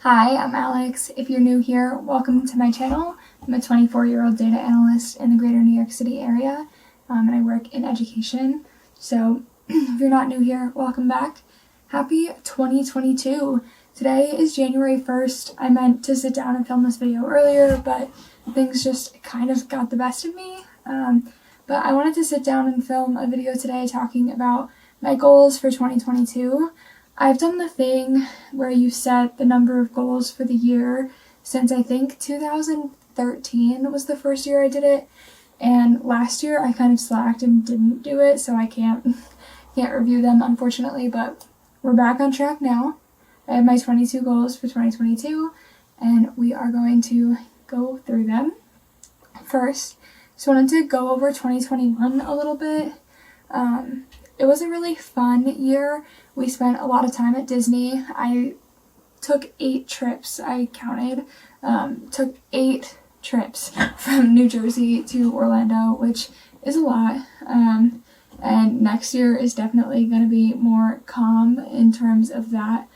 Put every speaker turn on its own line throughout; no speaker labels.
Hi, I'm Alex. If you're new here, welcome to my channel. I'm a 24-year-old data analyst in the greater New York City area, and I work in education. So if you're not new here, welcome back. Happy 2022. Today is January 1st. I meant to sit down and film this video earlier, but things just kind of got the best of me. But I wanted to sit down and film a video today talking about my goals for 2022. I've done the thing where you set the number of goals for the year since I think 2013 was the first year I did it, and last year I kind of slacked and didn't do it, so I can't review them unfortunately, but we're back on track now. I have my 22 goals for 2022 and we are going to go through them. First, just wanted to go over 2021 a little bit. It was a really fun year. We spent a lot of time at Disney. I took 8 trips, I counted. Took 8 trips from New Jersey to Orlando, which is a lot. And next year is definitely going to be more calm in terms of that.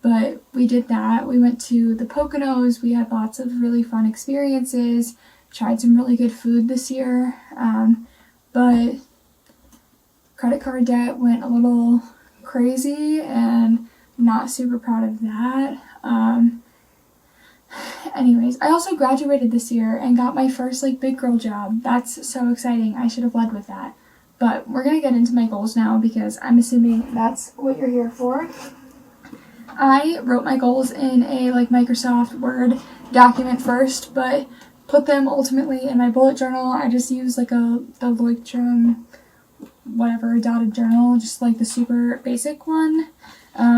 But we did that. We went to the Poconos. We had lots of really fun experiences. Tried some really good food this year. But credit card debt went a little crazy and not super proud of that. Anyways, I also graduated this year and got my first big girl job. That's so exciting. I should have led with that. But we're gonna get into my goals now because I'm assuming that's what you're here for. I wrote my goals in a Microsoft Word document first, but put them ultimately in my bullet journal. I just use the Leuchtturm whatever dotted journal, just the super basic one.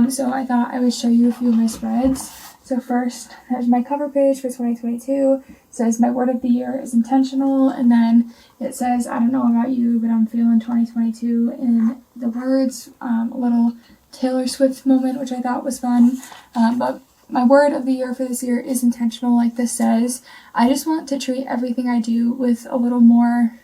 So I thought I would show you a few of my spreads. So first, there's my cover page for 2022. It says my word of the year is intentional, and then it says, I don't know about you, but I'm feeling 2022 in the words. A little Taylor Swift moment, which I thought was fun. But my word of the year for this year is intentional, like this says. I just want to treat everything I do with a little more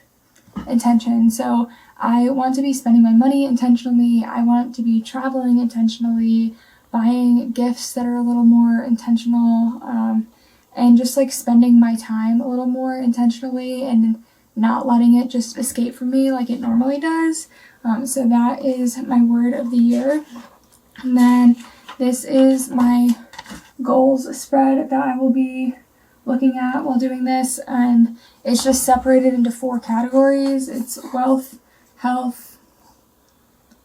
intention. So I want to be spending my money intentionally. I want to be traveling intentionally, buying gifts that are a little more intentional, and just spending my time a little more intentionally and not letting it just escape from me like it normally does. So that is my word of the year. And then this is my goals spread that I will be looking at while doing this, and it's just separated into 4 categories. It's wealth, health,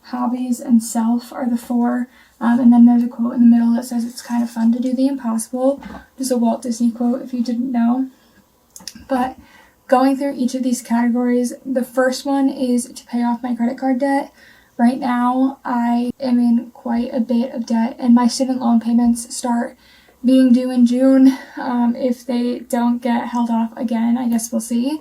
hobbies, and self are the 4. And then there's a quote in the middle that says it's kind of fun to do the impossible. Just a Walt Disney quote if you didn't know. But going through each of these categories, the first one is to pay off my credit card debt. Right now, I am in quite a bit of debt, and my student loan payments start being due in June. If they don't get held off again, I guess we'll see.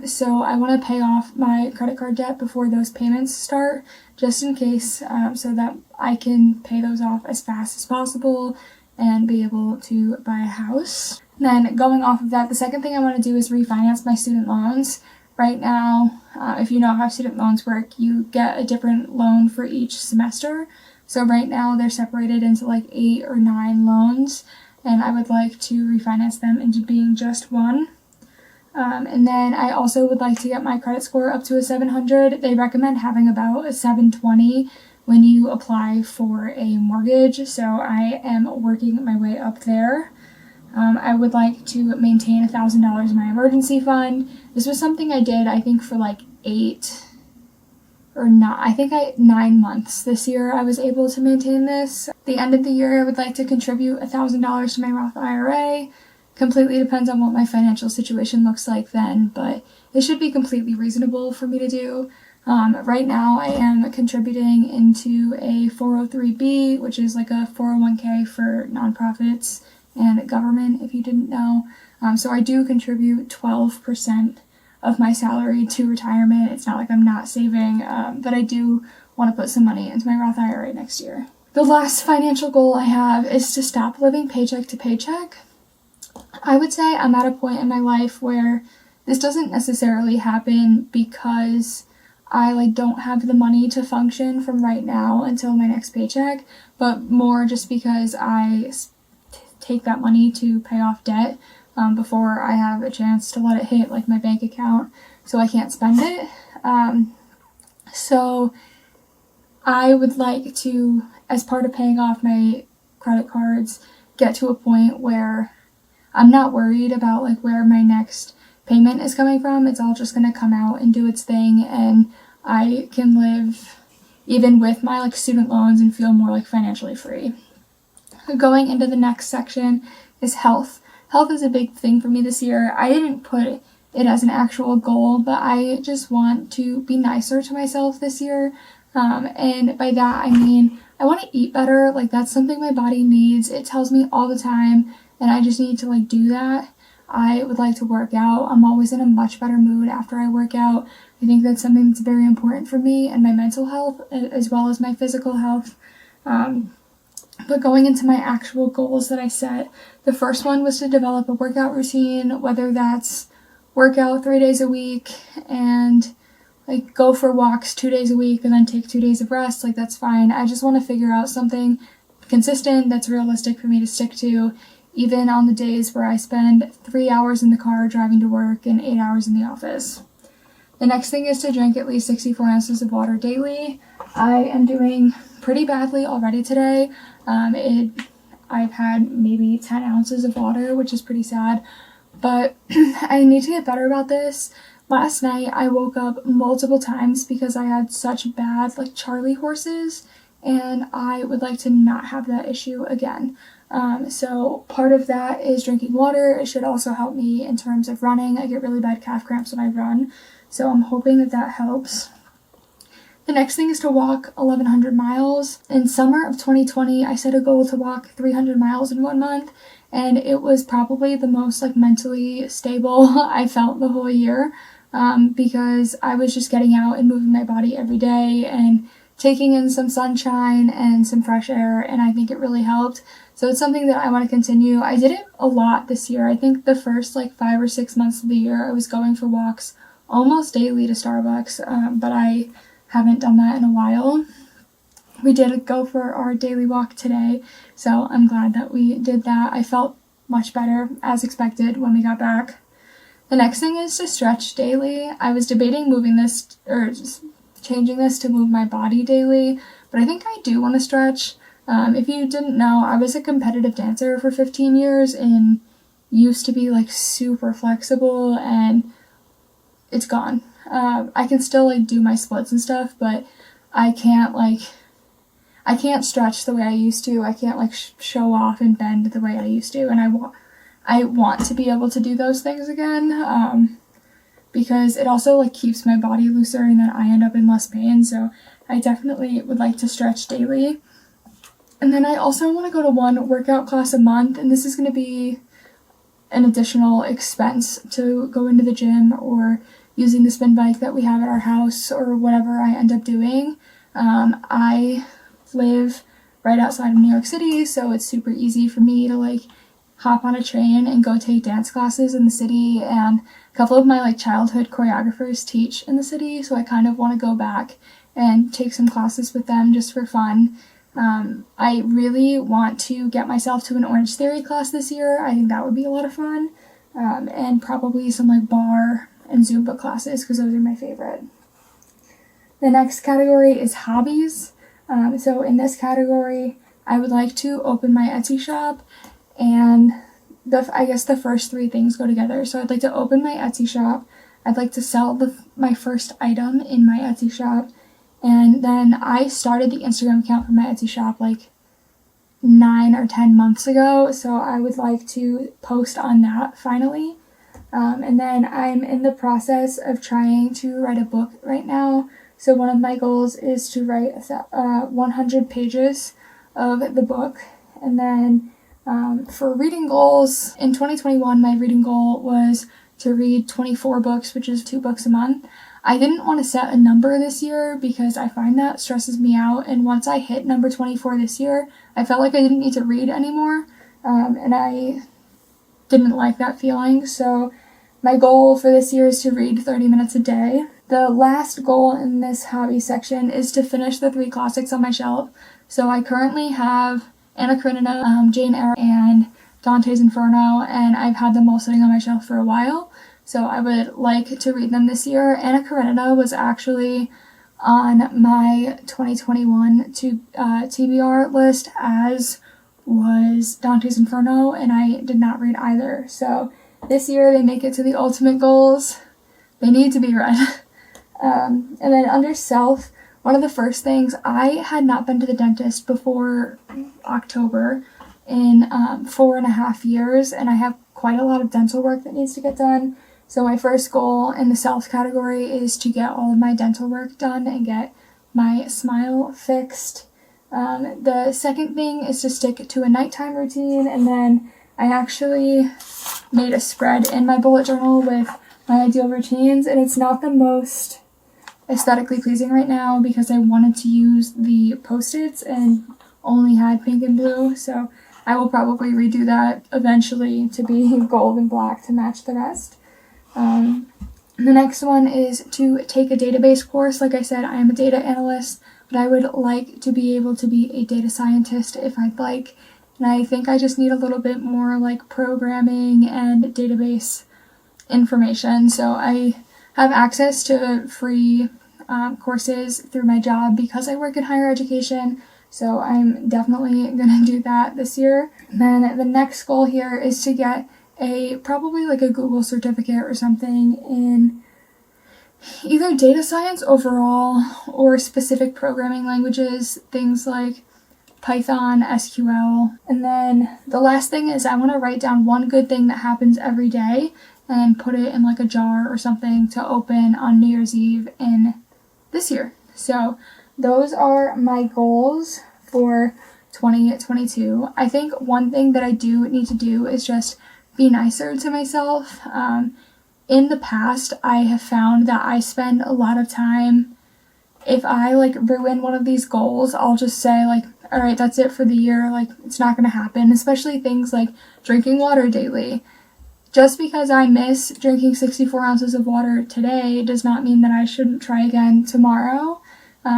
So I want to pay off my credit card debt before those payments start, just in case, so that I can pay those off as fast as possible and be able to buy a house. Then going off of that, the second thing I want to do is refinance my student loans. Right now, if you know how student loans work, you get a different loan for each semester. So right now they're separated into 8 or 9 loans, and I would like to refinance them into being just one. And then I also would like to get my credit score up to a 700. They recommend having about a 720 when you apply for a mortgage, so I am working my way up there. I would like to maintain $1,000 in my emergency fund. This was something I did, I think, for 9 months this year I was able to maintain this. At the end of the year, I would like to contribute $1,000 to my Roth IRA. Completely depends on what my financial situation looks like then, but it should be completely reasonable for me to do. Right now, I am contributing into a 403b, which is a 401k for nonprofits and government, if you didn't know. So I do contribute 12% of my salary to retirement. It's not like I'm not saving, but I do want to put some money into my Roth IRA next year. The last financial goal I have is to stop living paycheck to paycheck. I would say I'm at a point in my life where this doesn't necessarily happen because I don't have the money to function from right now until my next paycheck, but more just because I take that money to pay off debt before I have a chance to let it hit like my bank account so I can't spend it. So I would like to, as part of paying off my credit cards, get to a point where I'm not worried about like where my next payment is coming from. It's all just going to come out and do its thing, and I can live even with my like student loans and feel more like financially free. Going into the next section is health. Health is a big thing for me this year. I didn't put it as an actual goal, but I just want to be nicer to myself this year. And by that I mean I want to eat better. Like, that's something my body needs. It tells me all the time, and I just need to like do that. I would like to work out. I'm always in a much better mood after I work out. I think that's something that's very important for me and my mental health as well as my physical health. But going into my actual goals that I set, the first one was to develop a workout routine, whether that's workout 3 days a week and like go for walks 2 days a week and then take 2 days of rest. Like, that's fine. I just want to figure out something consistent that's realistic for me to stick to, even on the days where I spend 3 hours in the car driving to work and 8 hours in the office. The next thing is to drink at least 64 ounces of water daily. I am doing pretty badly already today. I've had maybe 10 ounces of water, which is pretty sad, but I need to get better about this. Last night I woke up multiple times because I had such bad like Charlie horses, and I would like to not have that issue again. So part of that is drinking water. It should also help me in terms of running. I get really bad calf cramps when I run, so I'm hoping that that helps. The next thing is to walk 1,100 miles. In summer of 2020, I set a goal to walk 300 miles in 1 month, and it was probably the most like mentally stable I felt the whole year, because I was just getting out and moving my body every day and taking in some sunshine and some fresh air, and I think it really helped. So it's something that I want to continue. I did it a lot this year. I think the first like 5 or 6 months of the year I was going for walks almost daily to Starbucks, but I haven't done that in a while. We did go for our daily walk today, so I'm glad that we did that. I felt much better, as expected, when we got back. The next thing is to stretch daily. I was debating moving this, or changing this to move my body daily, but I think I do want to stretch. If you didn't know, I was a competitive dancer for 15 years and used to be like super flexible, and it's gone. I can still like do my splits and stuff, but I can't stretch the way I used to. I can't like show off and bend the way I used to, and I want to be able to do those things again, because it also like keeps my body looser and then I end up in less pain. So I definitely would like to stretch daily. And then I also want to go to 1 workout class a month, and this is going to be an additional expense to go into the gym or using the spin bike that we have at our house or whatever I end up doing. I live right outside of New York City, so it's super easy for me to like hop on a train and go take dance classes in the city, and a couple of my like childhood choreographers teach in the city, so I kind of want to go back and take some classes with them just for fun. I really want to get myself to an Orange Theory class this year. I think that would be a lot of fun, and probably some like bar and Zumba classes, because those are my favorite. The next category is hobbies. So in this category, I would like to open my Etsy shop, and I guess the first 3 things go together. So I'd like to open my Etsy shop. I'd like to sell my first item in my Etsy shop, and then I started the Instagram account for my Etsy shop like 9 or 10 months ago, so I would like to post on that finally. And then I'm in the process of trying to write a book right now. So one of my goals is to write 100 pages of the book. And then for reading goals, in 2021, my reading goal was to read 24 books, which is 2 books a month. I didn't want to set a number this year because I find that stresses me out. And once I hit number 24 this year, I felt like I didn't need to read anymore. And I didn't like that feeling. So my goal for this year is to read 30 minutes a day. The last goal in this hobby section is to finish the 3 classics on my shelf. So I currently have Anna Karenina, Jane Eyre, and Dante's Inferno, and I've had them all sitting on my shelf for a while, so I would like to read them this year. Anna Karenina was actually on my 2021 TBR list, as was Dante's Inferno, and I did not read either. So this year they make it to the ultimate goals. They need to be read. And then under Self, one of the first things, I had not been to the dentist before October in 4.5 years, and I have quite a lot of dental work that needs to get done. So my first goal in the Self category is to get all of my dental work done and get my smile fixed. The second thing is to stick to a nighttime routine, and then I actually made a spread in my bullet journal with my ideal routines, and it's not the most aesthetically pleasing right now because I wanted to use the Post-its and only had pink and blue, so I will probably redo that eventually to be gold and black to match the rest. The next one is to take a database course. Like I said, I am a data analyst, but I would like to be able to be a data scientist if I'd like, and I think I just need a little bit more like programming and database information. So I have access to free courses through my job because I work in higher education, so I'm definitely gonna do that this year. And then the next goal here is to get probably like a Google certificate or something in either data science overall or specific programming languages, things like Python, SQL. And then the last thing is I want to write down one good thing that happens every day and put it in like a jar or something to open on New Year's Eve in this year. So those are my goals for 2022. I think one thing that I do need to do is just be nicer to myself. In the past, I have found that I spend a lot of time, if I like ruin one of these goals, I'll just say like, all right, that's it for the year. Like, it's not going to happen, especially things like drinking water daily. Just because I miss drinking 64 ounces of water today does not mean that I shouldn't try again tomorrow,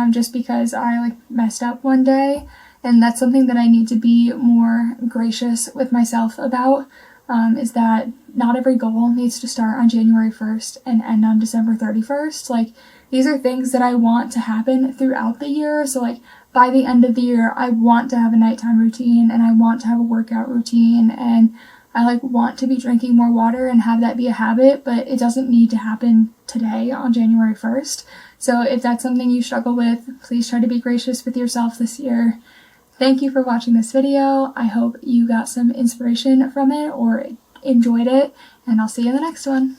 just because I like messed up one day. And that's something that I need to be more gracious with myself about, is that not every goal needs to start on January 1st and end on December 31st. Like, these are things that I want to happen throughout the year. So like by the end of the year, I want to have a nighttime routine and I want to have a workout routine, and I like want to be drinking more water and have that be a habit, but it doesn't need to happen today on January 1st. So if that's something you struggle with, please try to be gracious with yourself this year. Thank you for watching this video. I hope you got some inspiration from it or enjoyed it, and I'll see you in the next one.